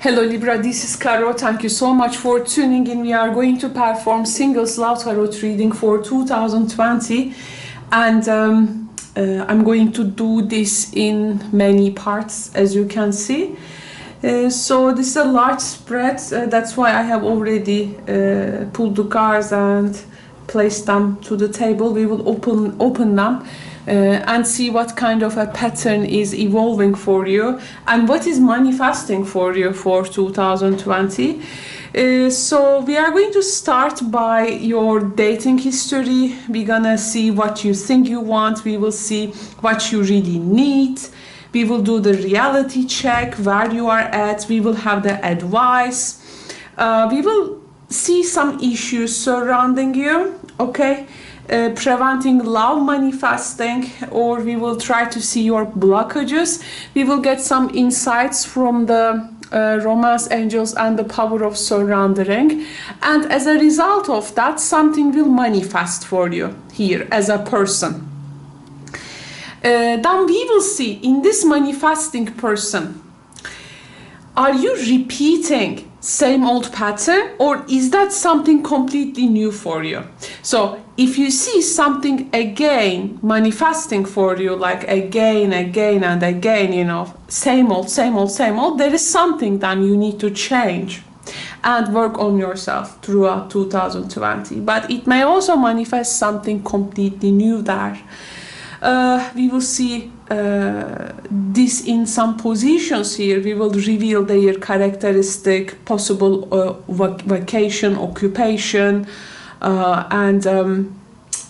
Hello Libra, this is Caro. Thank you so much for tuning in. We are going to perform Singles Love Tarot reading for 2020 and I'm going to do this in many parts, as you can see. So this is a large spread, that's why I have already pulled the cards and placed them to the table. We will open them and see what kind of a pattern is evolving for you and what is manifesting for you for 2020. So we are going to start by your dating history. We're gonna see what you think you want. We will see what you really need. We will do the reality check, where you are at. We will have the advice. We will see some issues surrounding you, okay? Preventing love manifesting, or we will try to see your blockages. We will get some insights from the romance angels and the power of surrendering, and as a result of that, something will manifest for you here as a person. Then we will see in this manifesting person, are you repeating same old pattern, or is that something completely new for you? So if you see something again manifesting for you, like again and again, you know, same old, there is something that you need to change and work on yourself throughout 2020. But it may also manifest something completely new there. We will see this in some positions here. We will reveal their characteristic, possible vocation, occupation, and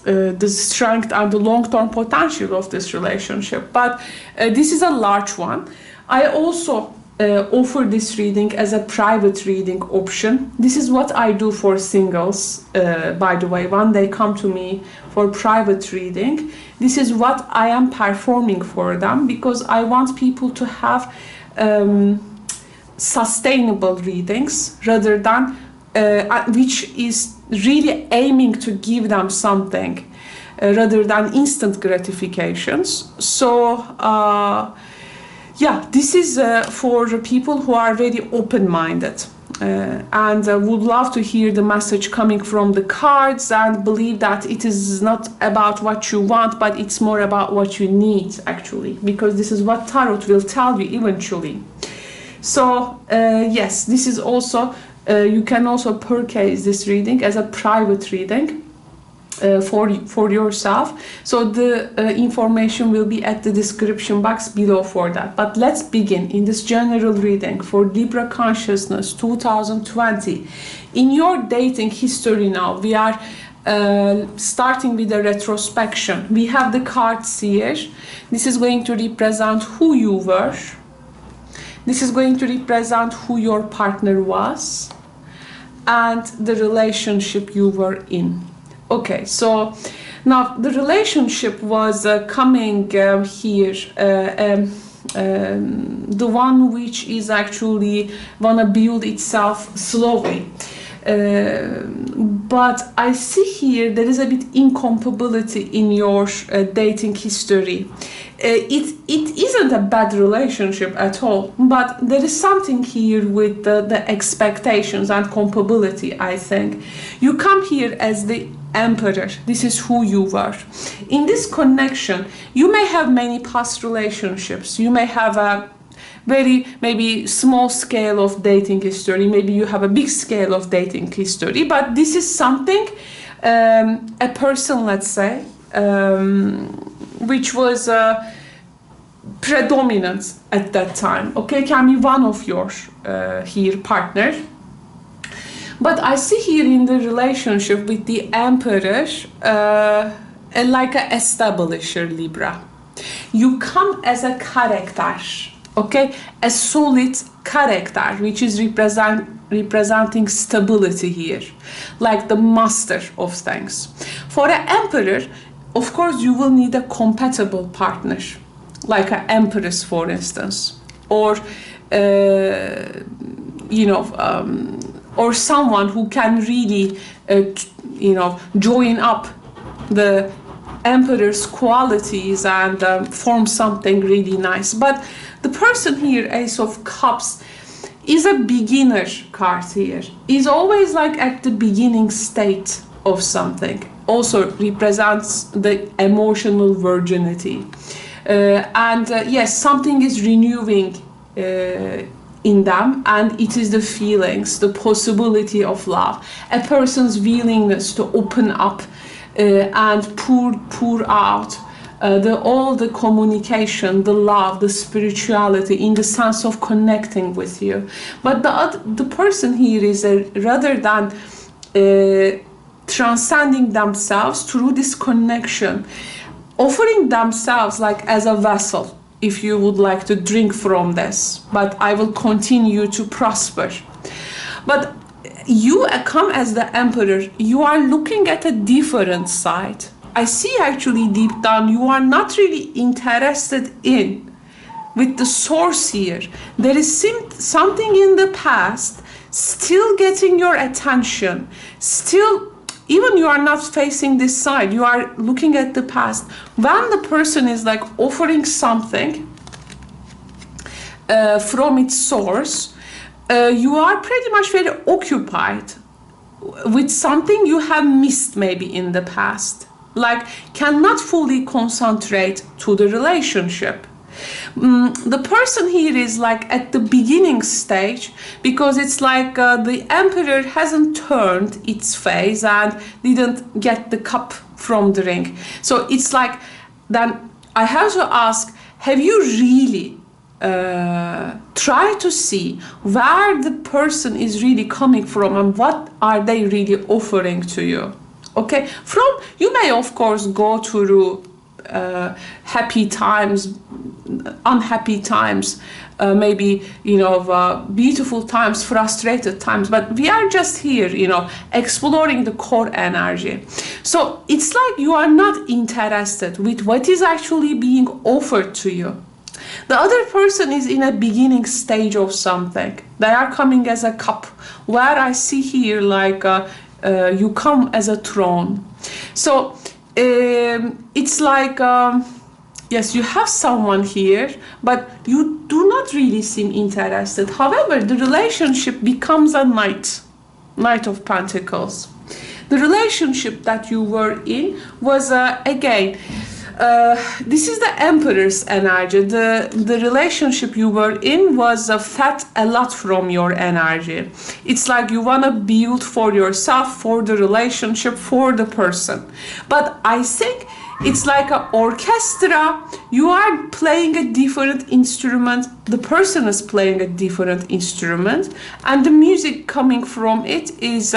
the strength and the long-term potential of this relationship. But this is a large one. I also offer this reading as a private reading option. This is what I do for singles, by the way, when they come to me for private reading. This is what I am performing for them, because I want people to have sustainable readings rather than which is really aiming to give them something rather than instant gratifications. So yeah, this is for people who are very open-minded and would love to hear the message coming from the cards and believe that it is not about what you want, but it's more about what you need, actually, because this is what Tarot will tell you eventually. So yes, this is also, you can also purchase this reading as a private reading for yourself. So the information will be at the description box below for that. But let's begin in this general reading for Libra Consciousness 2020. In your dating history now, we are starting with a retrospection. We have the cards here. This is going to represent who you were. This is going to represent who your partner was and the relationship you were in. Okay, so now the relationship was coming here, the one which is actually wanna build itself slowly. But I see here there is a bit incompatibility in your dating history. It isn't a bad relationship at all, but there is something here with the expectations and compatibility, I think. You come here as the Emperor. This is who you were. In this connection, you may have many past relationships. You may have a very maybe small scale of dating history. Maybe you have a big scale of dating history. But this is something, a person, let's say, which was predominant at that time. Okay, can be one of your here partner. But I see here in the relationship with the Emperor, like an establisher, Libra. You come as a character, okay? A solid character, which is representing stability here, like the master of things. For an Emperor, of course, you will need a compatible partner, like an Empress, for instance, or, you know, or someone who can really, you know, join up the Emperor's qualities and form something really nice. But the person here, Ace of Cups, is a beginner card here. Is always like at the beginning state of something. Also represents the emotional virginity. Yes, something is renewing in them, and it is the feelings, the possibility of love, a person's willingness to open up and pour out all the communication, the love, the spirituality, in the sense of connecting with you. But the person here is rather than transcending themselves through this connection, offering themselves like as a vessel, if you would like to drink from this, but I will continue to prosper. But you come as the emperor, you are looking at a different side. I see actually deep down you are not really interested in with the source here. There is something in the past still getting your attention, still, even you are not facing this side, you are looking at the past. When the person is like offering something from its source, you are pretty much very occupied with something you have missed maybe in the past, like cannot fully concentrate to the relationship. The person here is like at the beginning stage, because it's like the emperor hasn't turned its face and didn't get the cup from the ring. So it's like, then I have to ask, have you really try to see where the person is really coming from and what are they really offering to you? Okay, you may of course go through happy times, unhappy times, maybe, beautiful times, frustrated times, but we are just here, exploring the core energy. So it's like you are not interested with what is actually being offered to you. The other person is in a beginning stage of something. They are coming as a cup, where I see here like you come as a throne. So it's like, yes, you have someone here, but you do not really seem interested. However, the relationship becomes a Knight of Pentacles. The relationship that you were in was, again, this is the Emperor's energy. The relationship you were in was fed a lot from your energy. It's like you want to build for yourself, for the relationship, for the person. But I think it's like an orchestra. You are playing a different instrument. The person is playing a different instrument. And the music coming from it is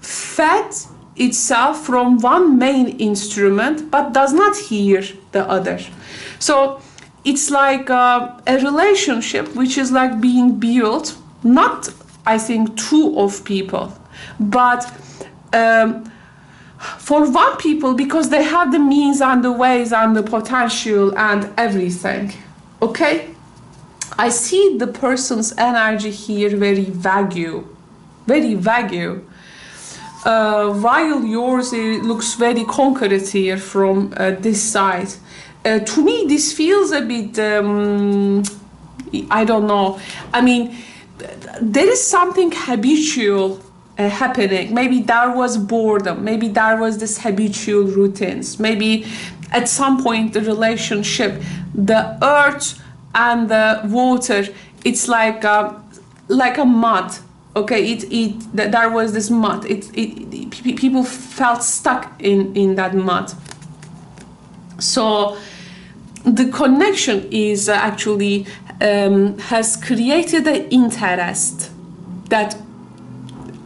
fed itself from one main instrument, but does not hear the other. So it's like a relationship which is like being built, not, I think, two of people, but for one people, because they have the means and the ways and the potential and everything. Okay? I see the person's energy here very vague. While yours looks very concrete here from this side. To me, this feels a bit, I don't know. I mean, there is something habitual happening. Maybe there was boredom. Maybe there was this habitual routines. Maybe at some point the relationship, the earth and the water, it's like a mud. Okay, there was this mud. People felt stuck in that mud. So the connection is actually has created an interest that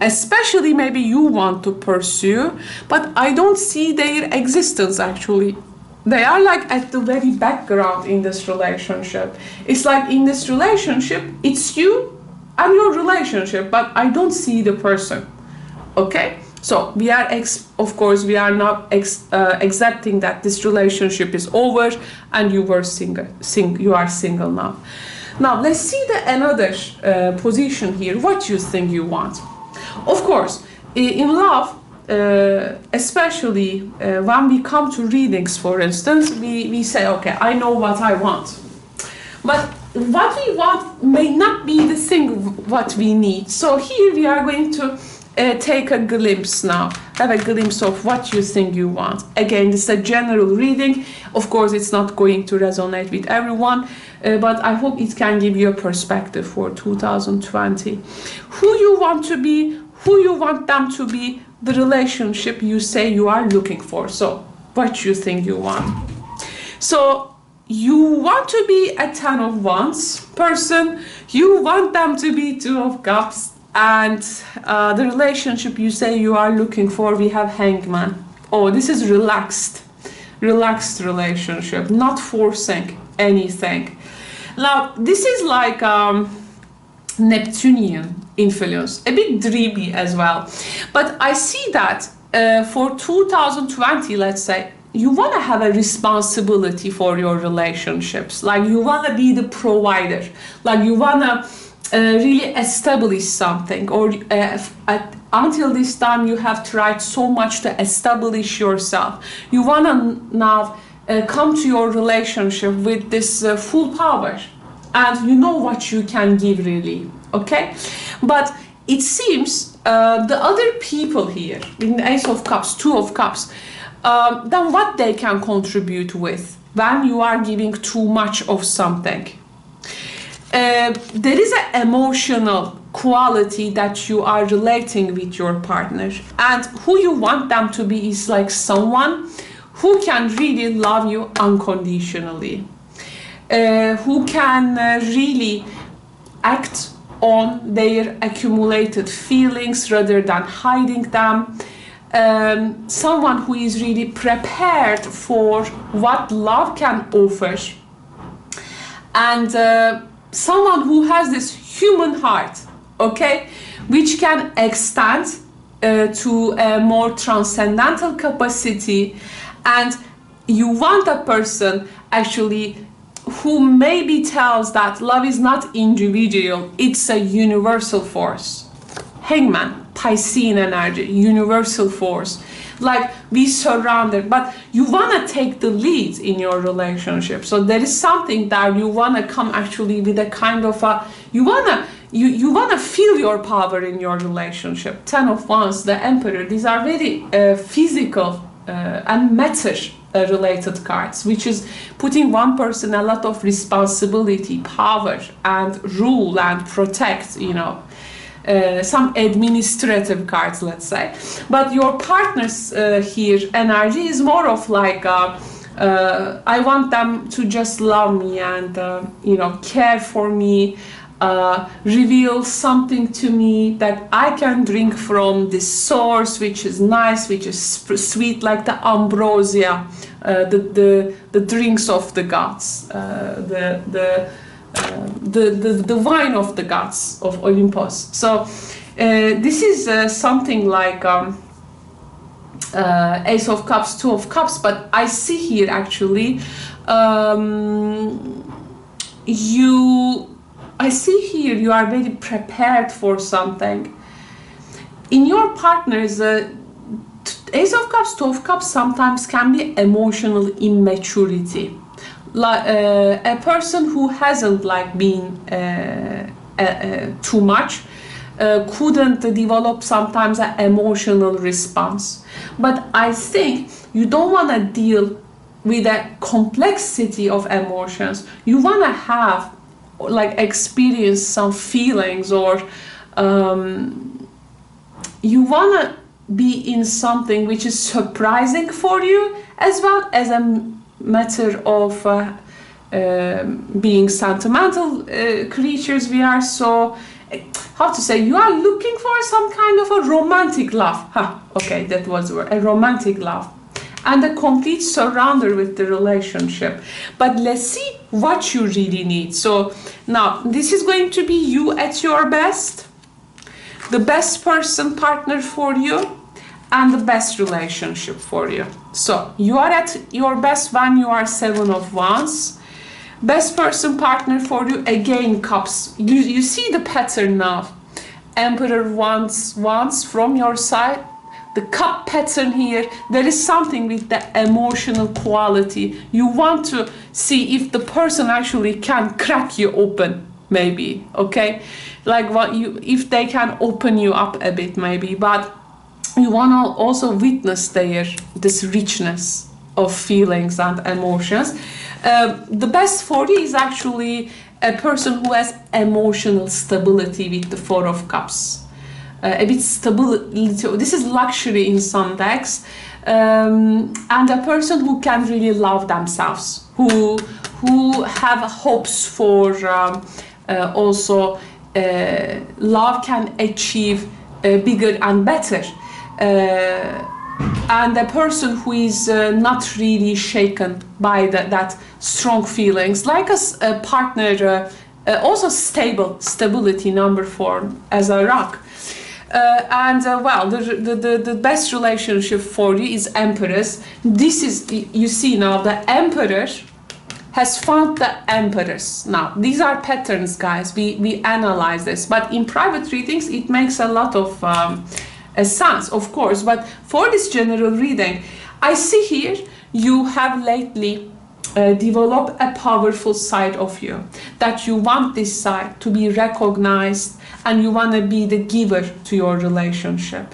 especially maybe you want to pursue, but I don't see their existence actually. They are like at the very background in this relationship. It's like in this relationship, it's you and your relationship, but I don't see the person. Okay? So we are, of course, we are not accepting that this relationship is over and you were you are single now. Now let's see another position here. What you think you want? Of course, in love, especially when we come to readings, for instance, we say, okay, I know what I want. But what we want may not be the thing what we need. So here we are going to take a glimpse now, have a glimpse of what you think you want. Again, this is a general reading. Of course, it's not going to resonate with everyone, but I hope it can give you a perspective for 2020. Who you want to be, who you want them to be, the relationship you say you are looking for. So, what you think you want. So, you want to be a 10 of Wands person, you want them to be 2 of Cups, and the relationship you say you are looking for, we have Hangman. Oh, this is relaxed relationship, not forcing anything. Now, this is like Neptunian influence, a bit dreamy as well. But I see that for 2020, let's say, you want to have a responsibility for your relationships. Like you want to be the provider. Like you want to really establish something. Or until this time, you have tried so much to establish yourself. You want to now come to your relationship with this full power. And you know what you can give really. Okay? But it seems the other people here, in the Ace of Cups, 2 of Cups, then what they can contribute with when you are giving too much of something. There is an emotional quality that you are relating with your partner, and who you want them to be is like someone who can really love you unconditionally, who can really act on their accumulated feelings rather than hiding them. Someone who is really prepared for what love can offer, and someone who has this human heart, okay, which can extend to a more transcendental capacity. And you want a person actually who maybe tells that love is not individual, it's a universal force. Hangman, Piscean energy, universal force. Like we surrounded, but you want to take the lead in your relationship. So there is something that you want to come actually with a kind of a, you want to feel your power in your relationship. 10 of Wands, the Emperor, these are very physical and matter related cards, which is putting one person a lot of responsibility, power, and rule and protect, you know. Some administrative cards, let's say. But your partner's here energy is more of like I want them to just love me and you know, care for me, reveal something to me that I can drink from this source, which is nice, which is sweet, like the ambrosia, the drinks of the gods, the wine of the gods of Olympus. So this is something like Ace of Cups, 2 of Cups, but I see here actually I see here you are very prepared for something. In your partner's Ace of Cups, 2 of Cups sometimes can be emotional immaturity. Like a person who hasn't like been too much couldn't develop sometimes an emotional response. But I think you don't want to deal with a complexity of emotions. You want to have like experience some feelings, or you want to be in something which is surprising for you, as well as a matter of being sentimental creatures we are. So how to say, you are looking for some kind of a romantic love. Okay, that was the word, a romantic love, and a complete surrender with the relationship. But let's see what you really need. So now this is going to be you at your best, the best person, partner for you, and the best relationship for you. So you are at your best when you are 7 of Wands. Best person, partner for you, again Cups. You see the pattern now. Emperor wants from your side, the cup pattern here, there is something with the emotional quality. You want to see if the person actually can crack you open, maybe, okay? Like if they can open you up a bit, maybe, but you want to also witness this richness of feelings and emotions. The best 40 is actually a person who has emotional stability with the Four of Cups. A bit stability. This is luxury in some decks, and a person who can really love themselves, who have hopes for also love can achieve bigger and better, and a person who is not really shaken by that strong feelings, like a partner, also stability, number 4 as a rock. Well, the best relationship for you is Empress. This is, you see now, the Emperor has found the Empress. Now, these are patterns, guys. We analyze this, but in private readings, it makes a lot of sense, of course. But for this general reading, I see here you have lately developed a powerful side of you, that you want this side to be recognized, and you want to be the giver to your relationship.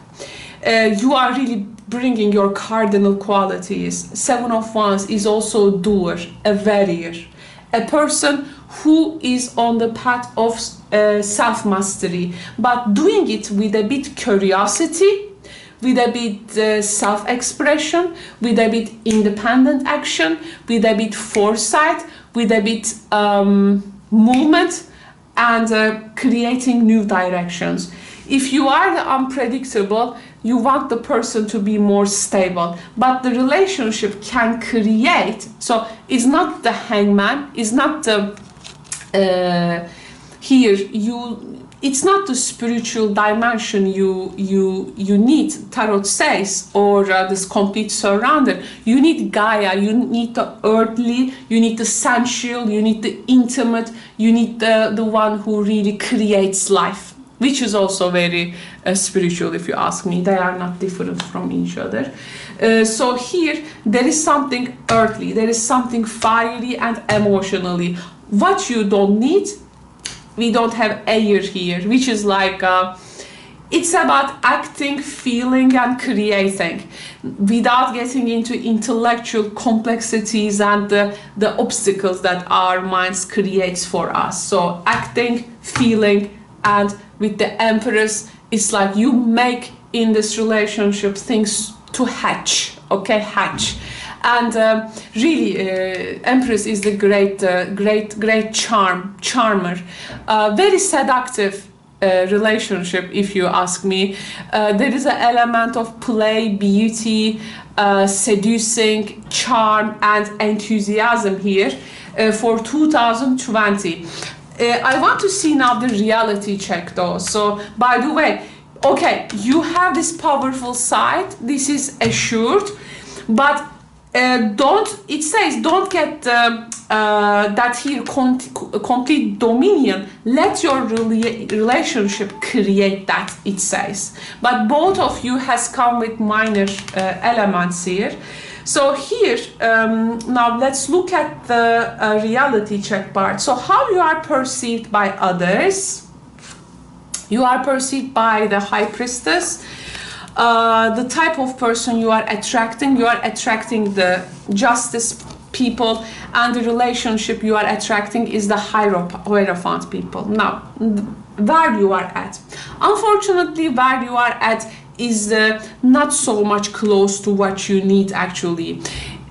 You are really bringing your cardinal qualities. 7 of Wands is also a doer, a warrior, a person who is on the path of self-mastery, but doing it with a bit curiosity, with a bit self-expression, with a bit independent action, with a bit foresight, with a bit movement, and creating new directions. If you are the unpredictable, you want the person to be more stable, but the relationship can create, so it's not the Hangman, it's not the it's not the spiritual dimension you need, Tarot says, or this complete surrender. You need Gaia, you need the earthly, you need the sensual, you need the intimate, you need the one who really creates life, which is also very spiritual, if you ask me. They are not different from each other. So here, there is something earthly, there is something fiery and emotionally. What you don't need, we don't have air here, which is like, it's about acting, feeling, and creating without getting into intellectual complexities and the obstacles that our minds creates for us. So acting, feeling, and with the Empress, it's like you make in this relationship things to hatch, okay, hatch. And really, Empress is the great charmer, very seductive relationship, if you ask me. There is an element of play, beauty, seducing, charm, and enthusiasm here for 2020. I want to see now the reality check though. So, by the way, okay, you have this powerful side, this is assured, but it says don't get that here complete dominion. Let your relationship create that, it says. But both of you has come with minor elements here. So here, now let's look at the reality check part. So how you are perceived by others. You are perceived by the High Priestess. The type of person you are attracting the Justice people, and the relationship you are attracting is the Hierophant people. Now, where you are at. Unfortunately, where you are at is not so much close to what you need actually.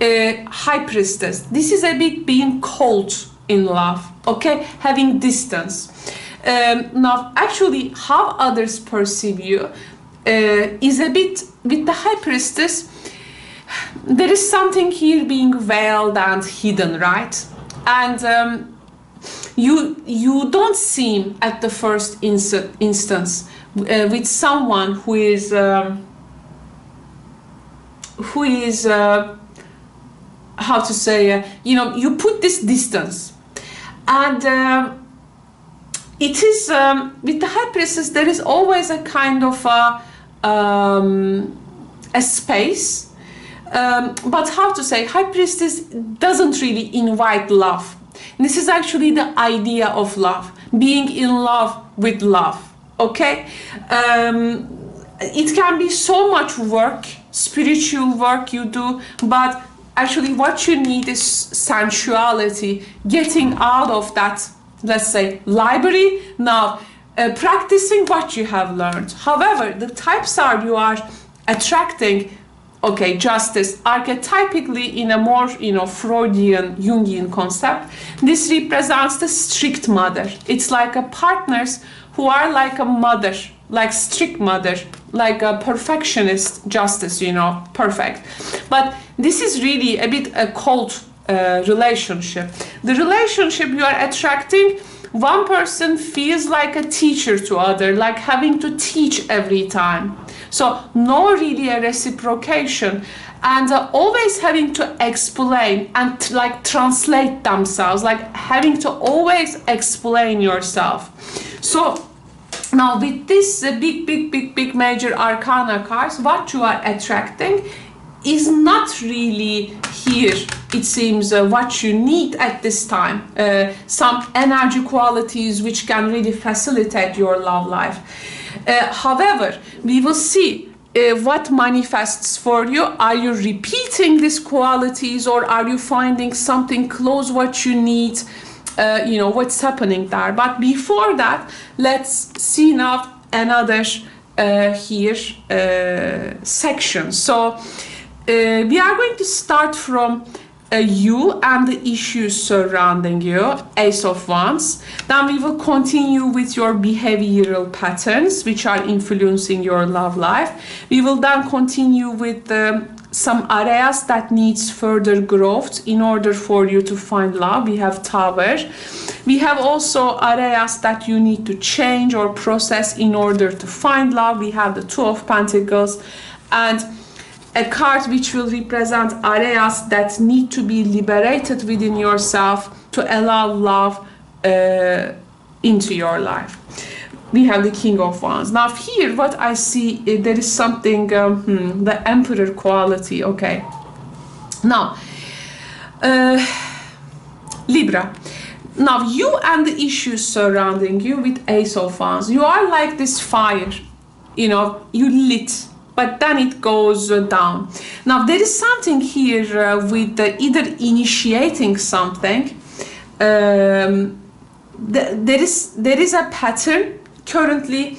High Priestess, this is a bit being cold in love, okay, having distance. Now, actually, how others perceive you is a bit, with the High Priestess, there is something here being veiled and hidden, right? And you don't seem at the first instance with someone who is how to say, you know, you put this distance, and it is with the High Priestess there is always a kind of a space. But how to say, High Priestess doesn't really invite love. This is actually the idea of love, being in love with love, okay? It can be so much work, spiritual work you do, but actually what you need is sensuality, getting out of that, let's say, library. Now, practicing what you have learned. However, the types you are attracting, okay, justice, archetypically in a more, Freudian, Jungian concept, this represents the strict mother. It's like a partners who are like a mother, like strict mother, like a perfectionist justice, perfect. But this is really a bit a cold relationship. The relationship you are attracting, one person feels like a teacher to other, like having to teach every time. So no really a reciprocation, and always having to explain and like translate themselves, like having to always explain yourself. So now with this big major arcana cards, what you are attracting is not really here, it seems, what you need at this time. Some energy qualities which can really facilitate your love life. However, we will see what manifests for you. Are you repeating these qualities, or are you finding something close what you need? What's happening there. But before that, let's see now another section. So we are going to start from you and the issues surrounding you, Ace of Wands. Then we will continue with your behavioral patterns which are influencing your love life. We will then continue with some areas that needs further growth in order for you to find love. We have Tower. We have also areas that you need to change or process in order to find love. We have the Two of Pentacles, and a card which will represent areas that need to be liberated within yourself to allow love into your life. We have the King of Wands. Now here what I see, there is something, the Emperor quality, okay. Now, Libra. Now you and the issues surrounding you with Ace of Wands, you are like this fire, you lit, but then it goes down. Now there is something here with either initiating something, there is a pattern currently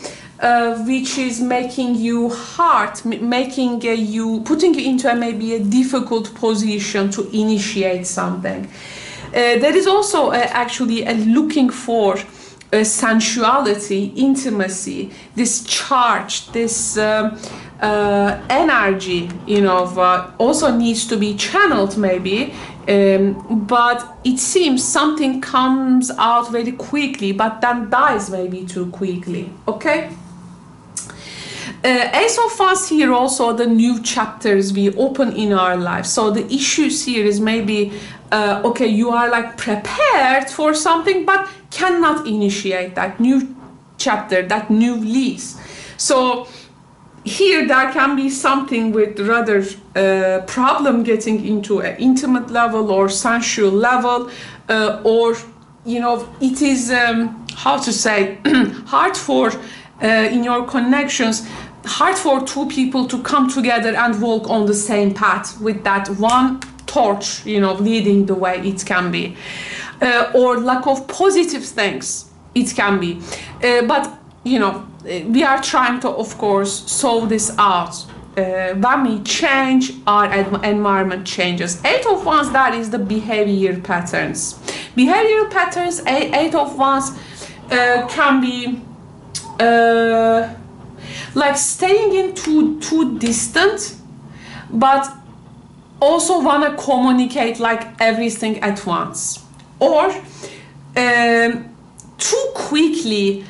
which is making you hard, putting you into maybe a difficult position to initiate something. There is also actually a looking for sensuality, intimacy, this charge, this energy, also needs to be channeled maybe, but it seems something comes out very quickly, but then dies maybe too quickly, okay? Ace of Wands here also the new chapters we open in our life. So the issues here is maybe, okay, you are like prepared for something, but cannot initiate that new chapter, that new lease. So here there can be something with rather problem getting into an intimate level or sensual level, or it is how to say hard for in your connections, hard for two people to come together and walk on the same path with that one torch, leading the way. It can be, or lack of positive things. It can be, but we are trying to, of course, solve this out. When we change, our environment changes. Eight of Wands, that is the behavior patterns. Behavioral patterns, Eight of Wands can be like staying in too distant, but also want to communicate like everything at once, or too quickly,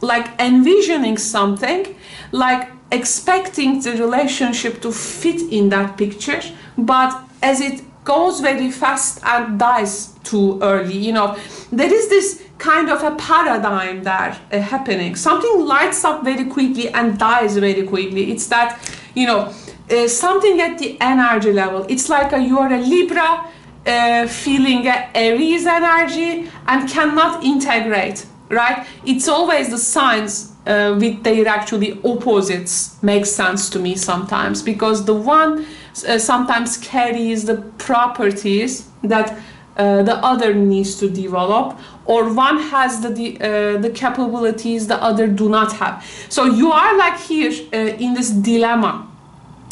like envisioning something, like expecting the relationship to fit in that picture, but as it goes very fast and dies too early, there is this kind of a paradigm there happening. Something lights up very quickly and dies very quickly. It's that something at the energy level. It's like you are a Libra feeling a Aries energy and cannot integrate, right? It's always the signs with their actually opposites makes sense to me sometimes, because the one sometimes carries the properties that the other needs to develop, or one has the capabilities the other do not have. So you are like here in this dilemma.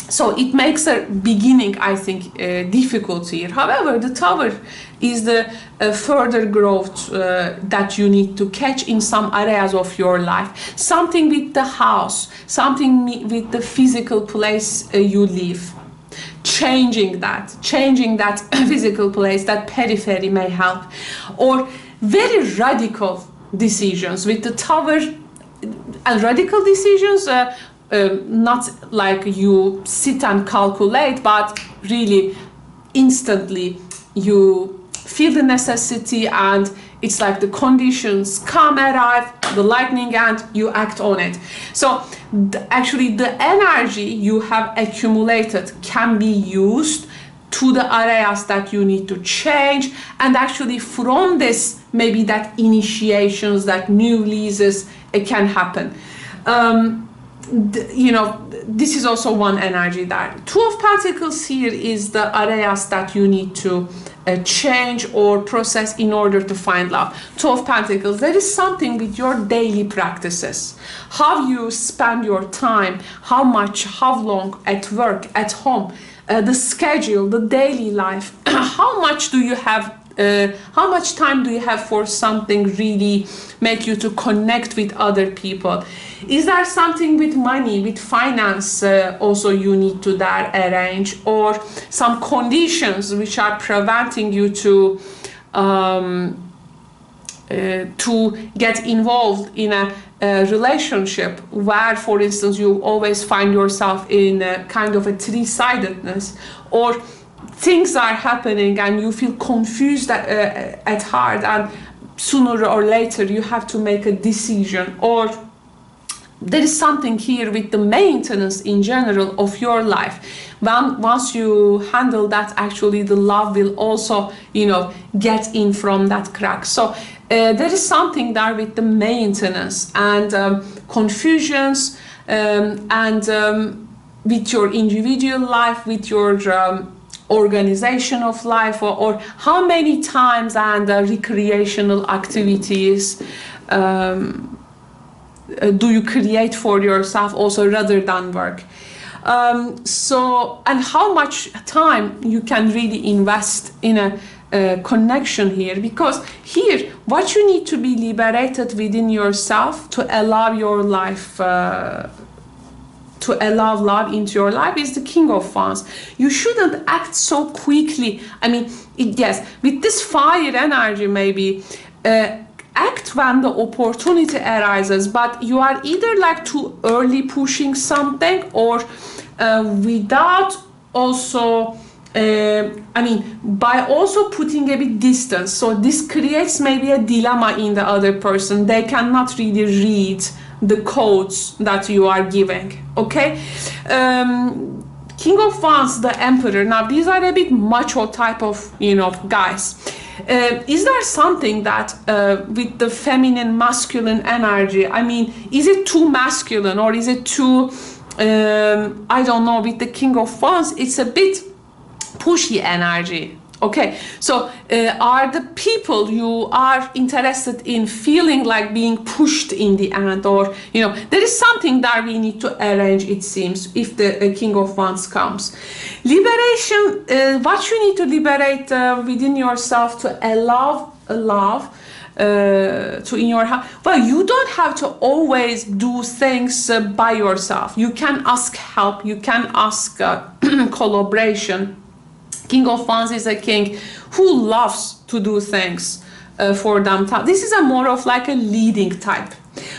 So it makes a beginning, I think, difficult here. However, the Tower is the further growth that you need to catch in some areas of your life. Something with the house, something with the physical place you live. Changing that physical place, that periphery may help. Or very radical decisions with the Tower, and radical decisions, not like you sit and calculate, but really instantly you feel the necessity, and it's like the conditions come, arrive, the lightning, and you act on it. So actually the energy you have accumulated can be used to the areas that you need to change, and actually from this, maybe that initiations, that new leases, it can happen. This is also one energy there. Two of Pentacles here is the areas that you need to change or process in order to find love. Two of Pentacles, there is something with your daily practices, how you spend your time, how much, how long, at work, at home, the schedule, the daily life. How much do you have? How much time do you have for something really make you to connect with other people? Is there something with money, with finance also you need to there arrange, or some conditions which are preventing you to get involved in a relationship where, for instance, you always find yourself in a kind of a three-sidedness, or things are happening and you feel confused at heart, and sooner or later you have to make a decision, or there is something here with the maintenance in general of your life. Once you handle that, actually the love will also, get in from that crack. So there is something there with the maintenance and confusions, and with your individual life, with your organization of life, or how many times, and recreational activities do you create for yourself also rather than work. And how much time you can really invest in a connection here, because here what you need to be liberated within yourself to allow your life to allow love into your life is the King of Wands. You shouldn't act so quickly. I mean, yes, with this fire energy, maybe act when the opportunity arises, but you are either like too early pushing something, or without also by also putting a bit distance. So this creates maybe a dilemma in the other person. They cannot really read the codes that you are giving. Okay, King of Wands, the Emperor. Now these are a bit macho type of guys. Is there something that with the feminine masculine energy, I mean, is it too masculine, or is it too I don't know, with the King of Wands it's a bit pushy energy? Okay, so are the people you are interested in feeling like being pushed in the end, or there is something that we need to arrange, it seems, if the King of Wands comes. Liberation, what you need to liberate within yourself to allow love to in your heart. Well, you don't have to always do things by yourself. You can ask help, you can ask collaboration. King of Wands is a king who loves to do things for them. This is a more of like a leading type.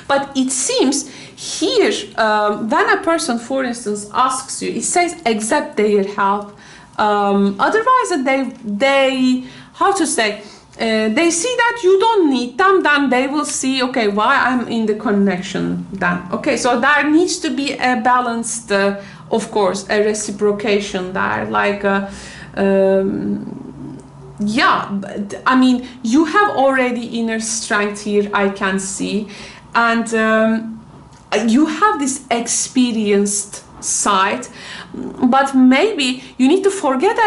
But it seems here, when a person, for instance, asks you, it says accept their help. Otherwise, they how to say, they see that you don't need them, then they will see, okay, why I'm in the connection then. Okay, so there needs to be a balanced, of course, a reciprocation there. Like, yeah, I mean, you have already inner strength here, I can see. And you have this experienced side, but maybe you need to forget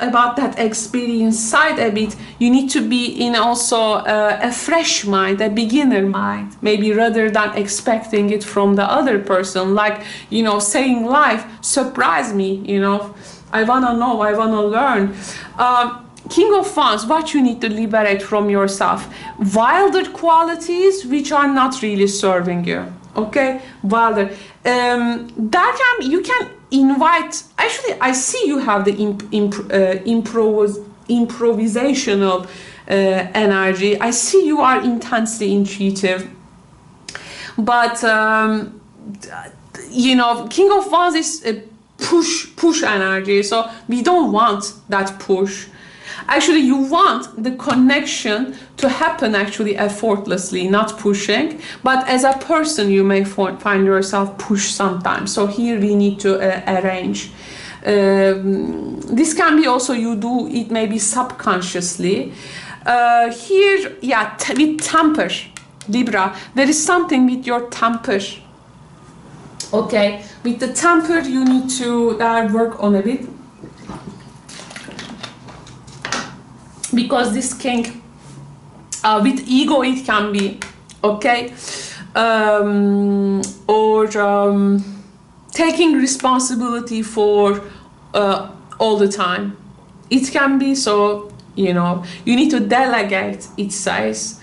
about that experienced side a bit. You need to be in also a fresh mind, a beginner mind, maybe, rather than expecting it from the other person, like, you know, saying life, surprise me, you know, I wanna know, I wanna learn. King of Wands, what you need to liberate from yourself: wilder qualities which are not really serving you. Okay, wilder. You can invite. Actually, I see you have the improvisational energy. I see you are intensely intuitive, but you know, King of Wands is a push energy. So we don't want that push. Actually, you want the connection to happen actually effortlessly, not pushing. But as a person, you may find yourself push sometimes. So here we need to arrange. This can be also, you do it maybe subconsciously. Here, yeah, with temper, Libra, there is something with your temper. Okay, with the temper, you need to work on a bit. Because this king, with ego, it can be, okay, or taking responsibility for all the time. It can be, so, you know, you need to delegate, it says.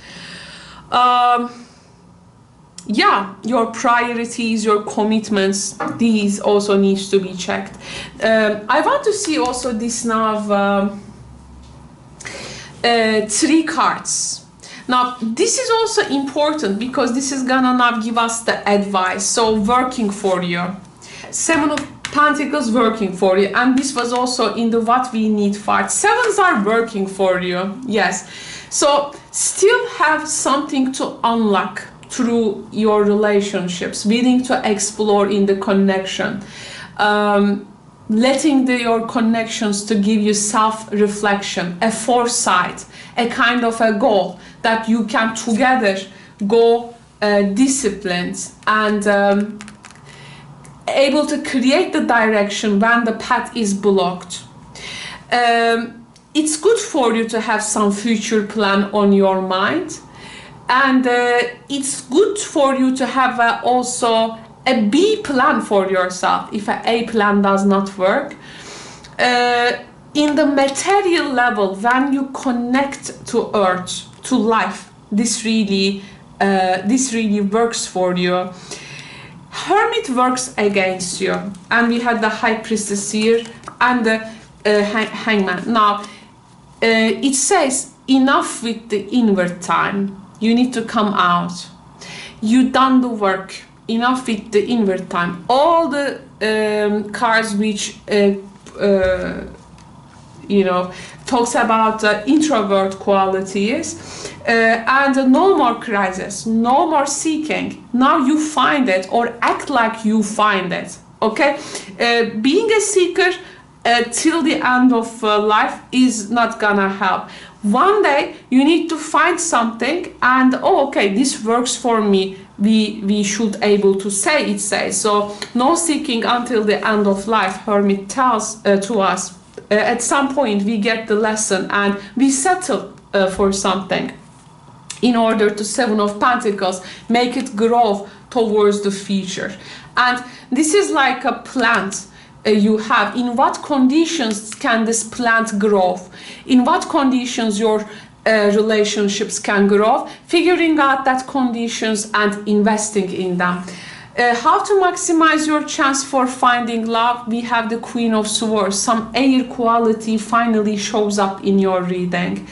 Yeah, your priorities, your commitments, these also needs to be checked. I want to see also this now, 3 cards. Now this is also important because this is gonna now give us the advice. So working for you, 7 of Pentacles working for you, and this was also in the what we need part. 7s are working for you, yes. So still have something to unlock through your relationships, willing to explore in the connection. Letting your connections to give you self-reflection, a foresight, a kind of a goal that you can together go disciplined and able to create the direction when the path is blocked. It's good for you to have some future plan on your mind, and it's good for you to have also a B plan for yourself if an A plan does not work. In the material level, when you connect to earth, to life, this really works for you. Hermit works against you, and we had the High Priestess here and the Hangman. Now it says enough with the inward time. You need to come out. You done the work. Enough with the inward time. All the cards which you know, talks about introvert qualities, and no more crisis, no more seeking. Now you find it, or act like you find it. Okay, being a seeker till the end of life is not gonna help. One day you need to find something, and oh, okay, this works for me. We should able to say it says. So no seeking until the end of life. Hermit tells to us at some point we get the lesson and we settle for something in order to 7 of Pentacles, make it grow towards the future. And this is like a plant you have. In what conditions can this plant grow? In what conditions your relationships can grow? Figuring out that conditions and investing in them. How to maximize your chance for finding love? We have the Queen of Swords. Some air quality finally shows up in your reading.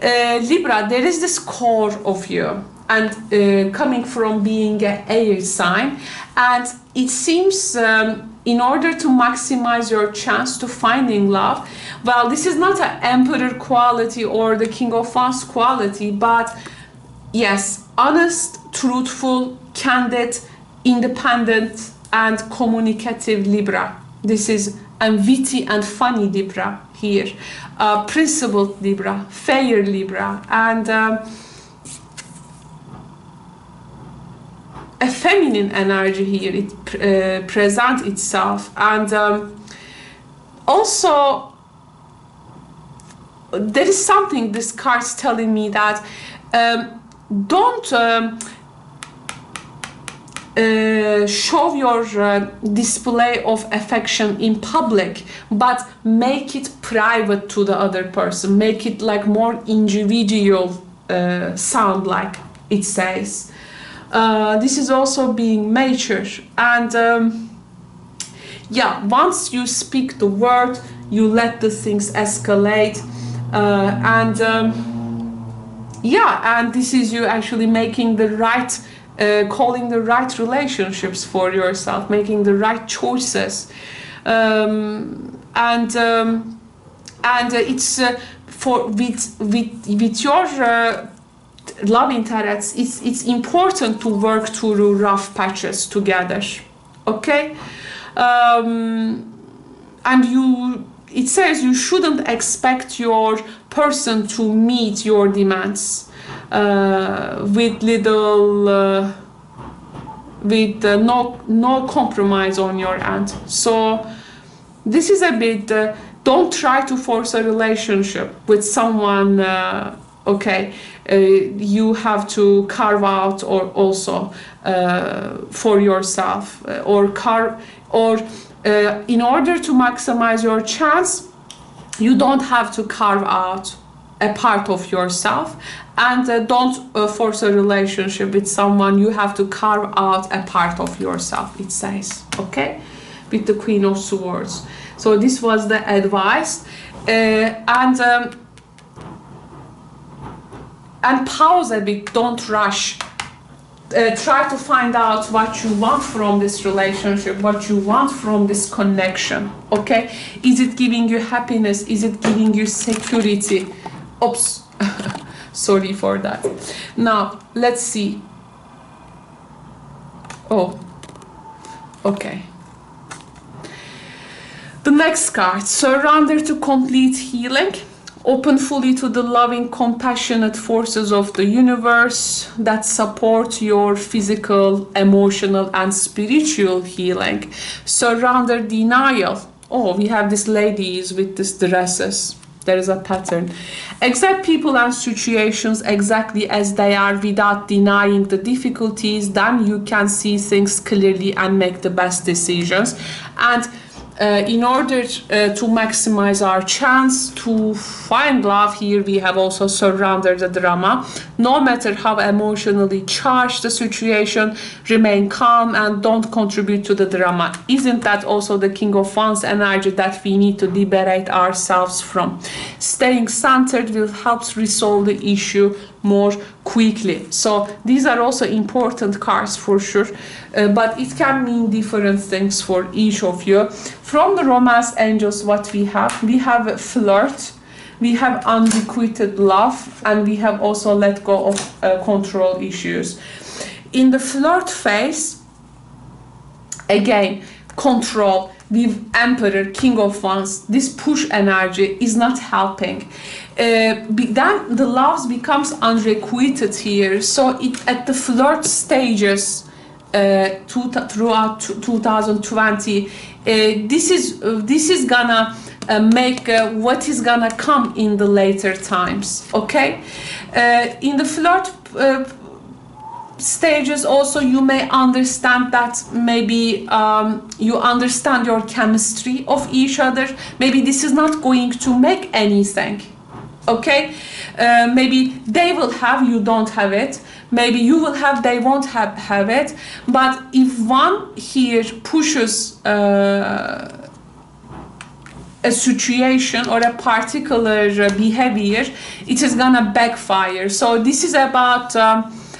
Libra, there is this core of you. and coming from being an air sign. And it seems in order to maximize your chance to finding love, well, this is not an emperor quality or the king of wands quality, but yes, honest, truthful, candid, independent, and communicative Libra. This is witty and funny Libra here, principled Libra, fair Libra, and a feminine energy here. It presents itself, and also there is something this card's telling me that don't show your display of affection in public, but make it private to the other person. Make it like more individual sound, like it says. This is also being mature, and yeah, once you speak the word, you let the things escalate, and yeah, and this is you actually making the right, calling the right relationships for yourself, making the right choices, and it's for with your love interests. It's important to work through rough patches together, okay? And it says you shouldn't expect your person to meet your demands with little with no compromise on your end. So this is a bit don't try to force a relationship with someone, okay? You have to carve out or also for yourself, or in order to maximize your chance, you don't have to carve out a part of yourself, and don't force a relationship with someone. You have to carve out a part of yourself, it says, okay, with the Queen of Swords. So this was the advice, and pause a bit, don't rush. Try to find out what you want from this relationship, what you want from this connection, okay? Is it giving you happiness? Is it giving you security? Oops, sorry for that. Now, let's see. Oh, okay. The next card, surrender to complete healing. Open fully to the loving, compassionate forces of the universe that support your physical, emotional, and spiritual healing. Surrender denial. Oh, we have these ladies with these dresses. There is a pattern. Accept people and situations exactly as they are without denying the difficulties. Then you can see things clearly and make the best decisions. And in order to maximize our chance to find love, here we have also surrendered the drama. No matter how emotionally charged the situation, remain calm and don't contribute to the drama. Isn't that also the King of Wands energy that we need to liberate ourselves from? Staying centered will help resolve the issue more quickly. So these are also important cards for sure, but it can mean different things for each of you. From the romance angels, what we have flirt, we have unrequited love, and we have also let go of control issues. In the flirt phase, again, control with Emperor, King of Wands, this push energy is not helping. Then the love becomes unrequited here. So at the flirt stages throughout 2020, this is gonna make what is gonna come in the later times, okay? In the flirt stages also, you may understand that maybe you understand your chemistry of each other. Maybe this is not going to make anything, okay? Maybe they will have, you don't have it. Maybe you will have, they won't have it. But if one here pushes a situation or a particular behavior, it is gonna backfire. So this is about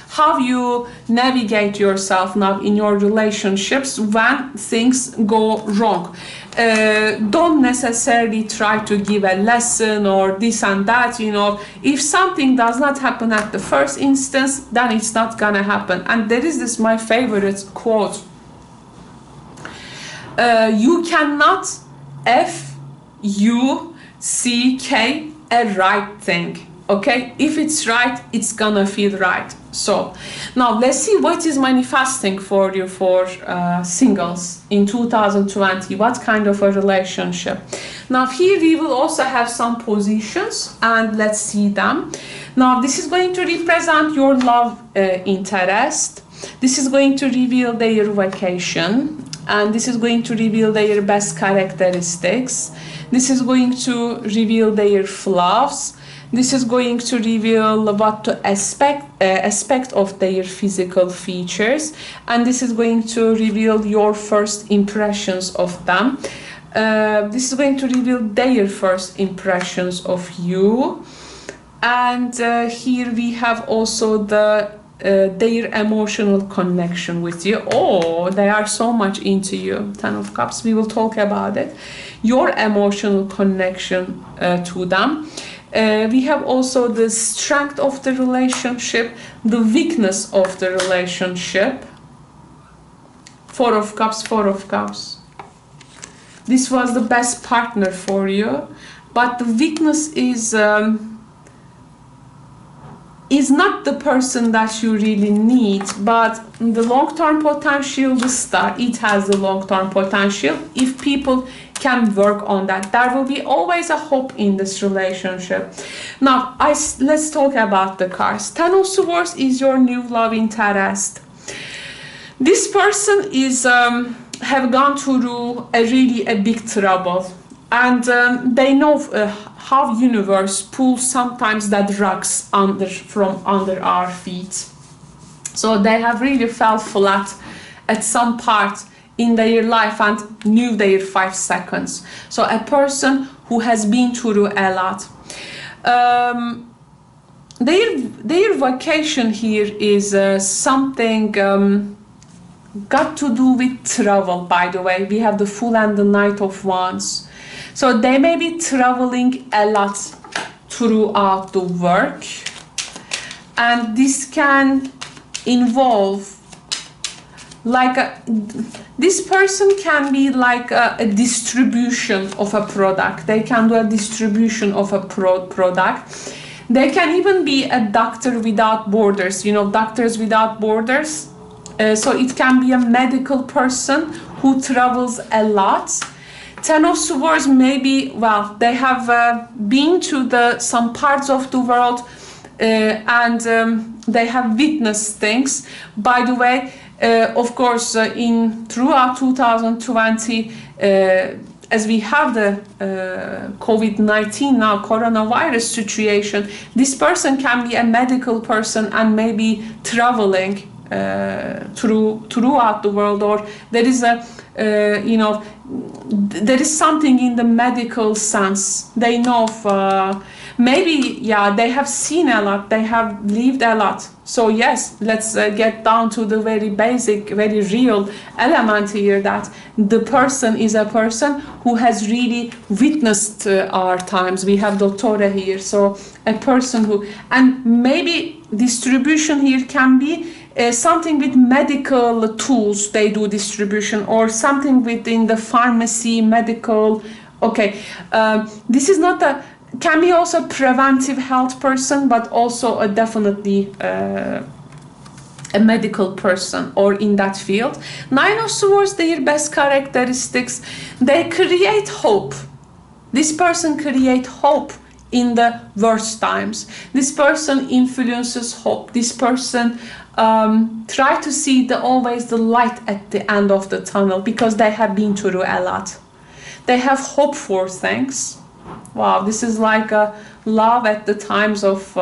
how you navigate yourself now in your relationships when things go wrong. Don't necessarily try to give a lesson or this and that, you know. If something does not happen at the first instance, then it's not gonna happen. And there is this my favorite quote. You cannot F-U-C-K a right thing. Okay, if it's right, it's gonna feel right. So now let's see what is manifesting for you for singles in 2020. What kind of a relationship? Now here we will also have some positions, and let's see them. Now this is going to represent your love interest. This is going to reveal their vocation, and this is going to reveal their best characteristics. This is going to reveal their flaws. This is going to reveal what to aspect of their physical features, and this is going to reveal your first impressions of them. This is going to reveal their first impressions of you, and here we have also their emotional connection with you. Oh, they are so much into you. 10 of Cups, we will talk about it. Your emotional connection to them. We have also the strength of the relationship, the weakness of the relationship. 4 of Cups, 4 of Cups. This was the best partner for you, but the weakness is not the person that you really need, but the long-term potential, the star, it has the long-term potential. If people can work on that, there will be always a hope in this relationship. Now, let's talk about the cards. 10 of Swords is your new love interest. This person is have gone through a big trouble, and they know how universe pulls sometimes that rocks from under our feet. So they have really fell flat at some part in their life and knew their 5 seconds. So a person who has been through a lot. Their vocation here is something got to do with travel, by the way. We have the Fool and the Knight of Wands. So they may be traveling a lot throughout the work, and this can involve this person can be like a distribution of a product. They can do a distribution of a product. They can even be a doctor without borders, you know, Doctors Without Borders. So it can be a medical person who travels a lot. 10 of Swords, maybe, well, they have been to some parts of the world and they have witnessed things. By the way, of course, throughout 2020, as we have the COVID-19 now, coronavirus situation, this person can be a medical person and maybe traveling throughout the world, or there is there is something in the medical sense. They know of, maybe, yeah, they have seen a lot, they have lived a lot. So yes, let's get down to the very basic, very real element here, that the person is a person who has really witnessed our times. We have Dottore here, so a person who, and maybe distribution here can be something with medical tools. They do distribution, or something within the pharmacy, medical. Okay, this is not can be also a preventive health person, but also definitely a medical person or in that field. 9 of Swords, their best characteristics, they create hope. This person creates hope in the worst times. This person influences hope. This person try to see always the light at the end of the tunnel, because they have been through a lot. They have hope for things. Wow, this is like a love at the times of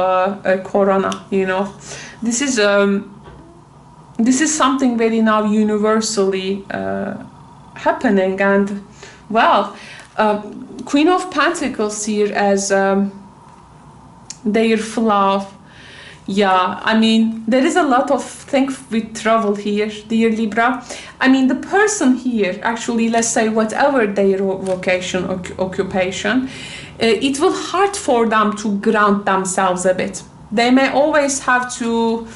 Corona, you know. This is something very now universally happening, and well, Queen of Pentacles here as their flaw. Yeah, I mean, there is a lot of things with travel here, dear Libra. I mean, the person here, actually, let's say whatever their vocation, occupation, it will hard for them to ground themselves a bit. They may always have to,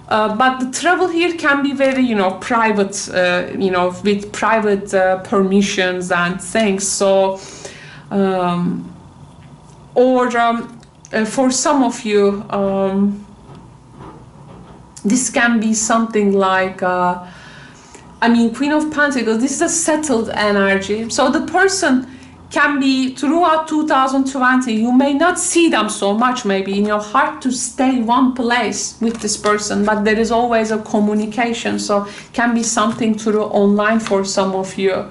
but the travel here can be very, private, with private permissions and things. So, for some of you, this can be something like, Queen of Pentacles, this is a settled energy. So the person can be, throughout 2020, you may not see them so much, maybe in your heart to stay one place with this person, but there is always a communication. So can be something through online for some of you.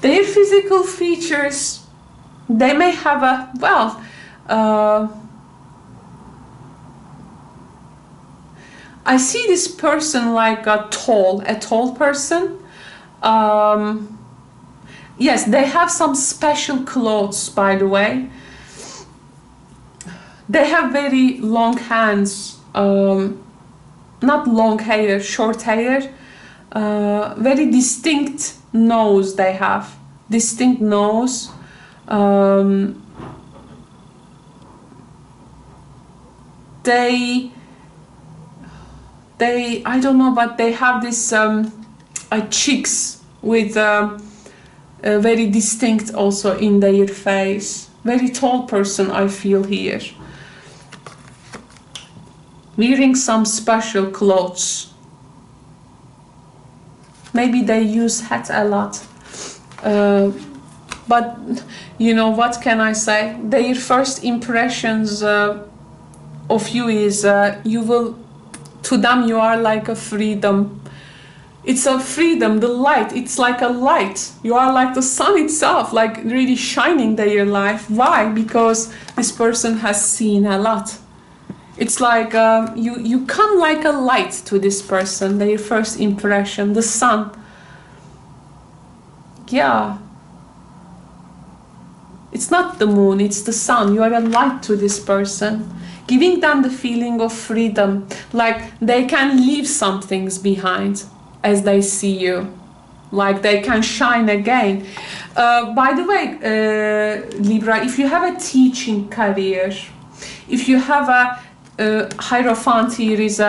Their physical features, they may have a, I see this person like a tall person. Yes, they have some special clothes, by the way. They have very long hands, not long hair, short hair. Very distinct nose they have. Distinct nose. They, I don't know, but they have this cheeks with very distinct also in their face. Very tall person, I feel here. Wearing some special clothes. Maybe they use hat a lot. But what can I say? Their first impressions of you is to them you are like a freedom. It's a freedom, the light. It's like a light. You are like the sun itself, like really shining their life. Why? Because this person has seen a lot. It's like you come like a light to this person, their first impression, the sun. Yeah. It's not the moon, it's the sun. You are a light to this person, giving them the feeling of freedom, like they can leave some things behind as they see you, like they can shine again. By the way, Libra, if you have a teaching career, if you have a Hierophant here is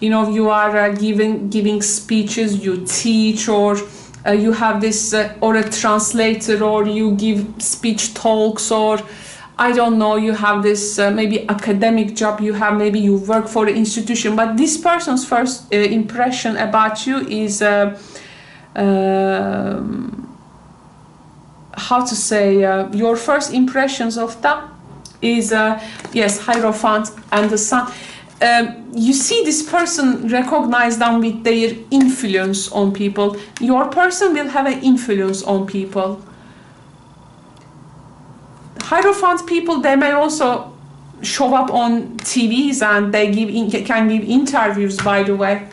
you are giving speeches, you teach, or you have this or a translator, or you give speech talks, or I don't know, you have this maybe academic job, maybe you work for an institution, but this person's first impression about you is how to say, your first impressions of them is yes, Hierophant and the Sun. You see this person, recognize them with their influence on people. Your person will have an influence on people. Hierophant people, they may also show up on TVs and they can give interviews, by the way.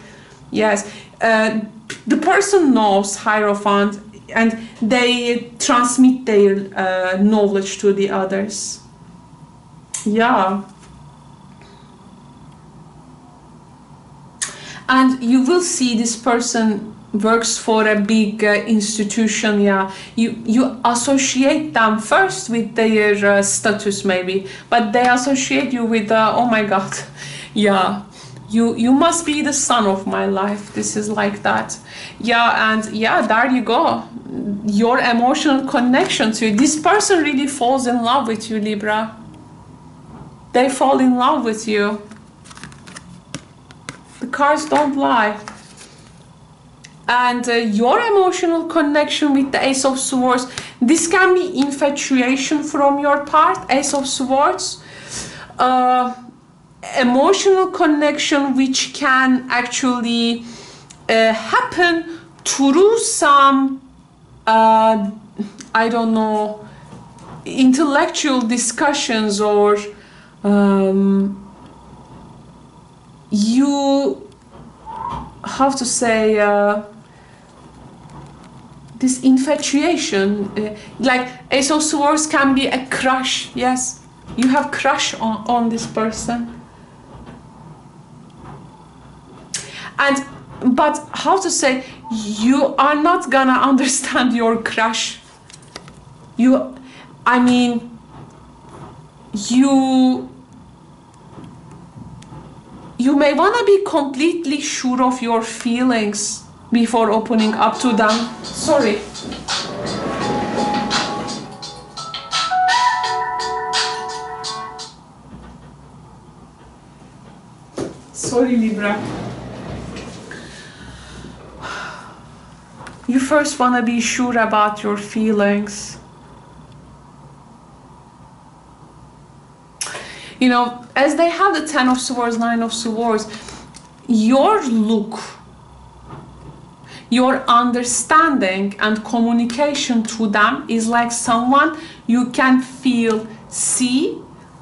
Yes, the person knows Hierophant and they transmit their knowledge to the others. Yeah. And you will see this person works for a big institution. Yeah, you associate them first with their status maybe, but they associate you with oh my God, yeah, you must be the sun of my life. This is like that. Yeah, and yeah, there you go. Your emotional connection to you. This person really falls in love with you, Libra. They fall in love with you. The cards don't lie. And your emotional connection with the Ace of Swords, this can be infatuation from your part, Ace of Swords. Emotional connection which can actually happen through some, I don't know, intellectual discussions, or you have to say this infatuation, like Ace of Swords can be a crush. Yes, you have crush on this person. And but how to say, you are not gonna understand your crush. I mean, you may wanna be completely sure of your feelings before opening up to them. Sorry. Sorry, Libra. You first want to be sure about your feelings. You know, as they have the 10 of Swords, 9 of Swords, your look, your understanding and communication to them is like someone you can feel, see,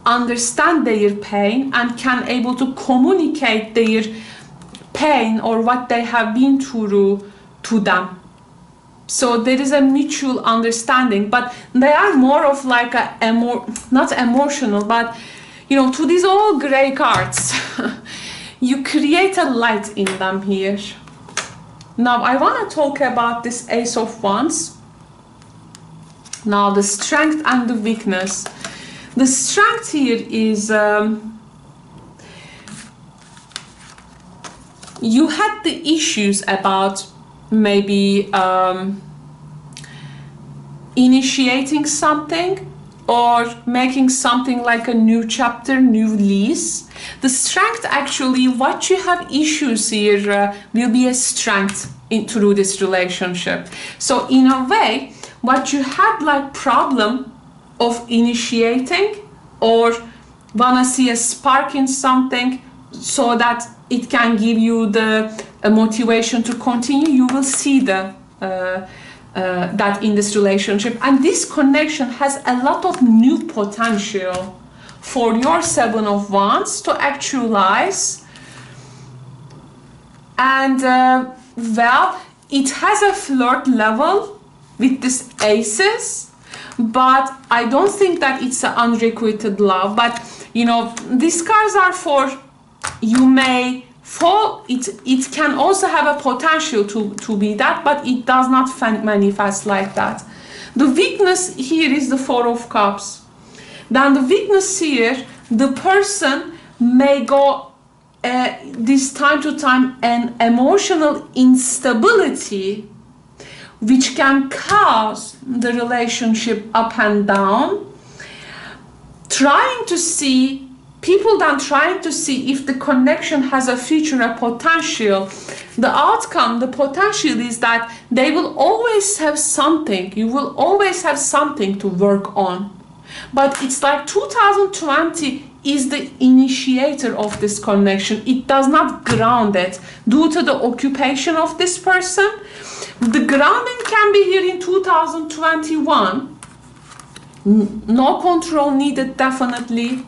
understand their pain, and can able to communicate their pain or what they have been through to them. So there is a mutual understanding, but they are more of like not emotional, but you know, to these all gray cards, you create a light in them here. Now I want to talk about this Ace of Wands. Now the strength and the weakness. The strength here is you had the issues about maybe initiating something or making something like a new chapter, new lease. The strength, actually, what you have issues here will be a strength through this relationship. So in a way, what you had like problem of initiating or wanna see a spark in something so that it can give you the motivation to continue, you will see the that in this relationship. And this connection has a lot of new potential for your Seven of Wands to actualize. And well, it has a flirt level with this Aces, but I don't think that it's an unrequited love. But you know, these cards are for, you may fall, it can also have a potential to be that, but it does not manifest like that. The weakness here is the Four of Cups. Then the weakness here, the person may go this time to time an emotional instability which can cause the relationship up and down, trying to see if the connection has a future, a potential. The outcome, the potential is that they will always have something, you will always have something to work on. But it's like 2020 is the initiator of this connection. It does not ground it due to the occupation of this person. The grounding can be here in 2021. No control needed, definitely.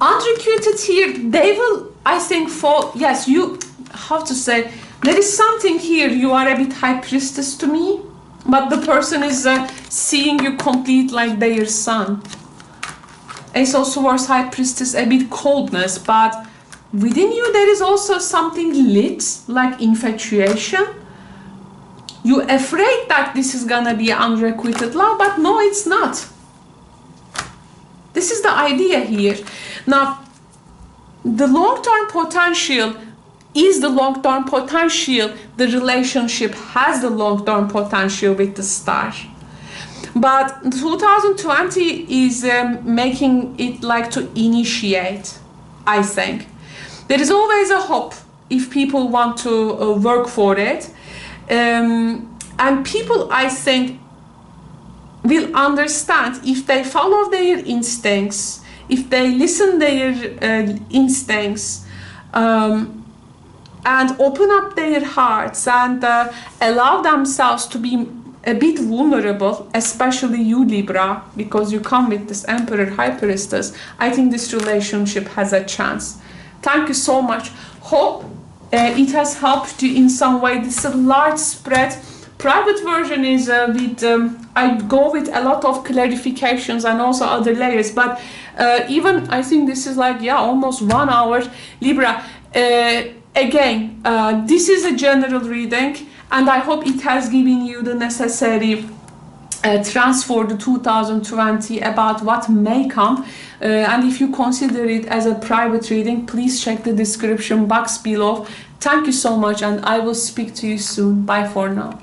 Unrequited here, they will, I think, fall. Yes, you have to say, there is something here, you are a bit High Priestess to me, but the person is seeing you complete like their sun. Ace of Swords, High Priestess, a bit coldness, but within you there is also something lit, like infatuation. You're afraid that this is gonna be unrequited love, but no, it's not. This is the idea here. Now, the long-term potential is the long-term potential. The relationship has the long-term potential with the Star. But 2020 is making it like to initiate, I think. There is always a hope if people want to work for it. And people, I think, will understand if they follow their instincts, if they listen their instincts, and open up their hearts and allow themselves to be a bit vulnerable, especially you, Libra, because you come with this Emperor, High Priestess. I think this relationship has a chance. Thank you so much. Hope it has helped you in some way. This is a large spread. Private version is with, I go with a lot of clarifications and also other layers, but even I think this is like, yeah, almost 1 hour. Libra, Again, this is a general reading, and I hope it has given you the necessary trust for the 2020 about what may come. And if you consider it as a private reading, please check the description box below. Thank you so much, and I will speak to you soon. Bye for now.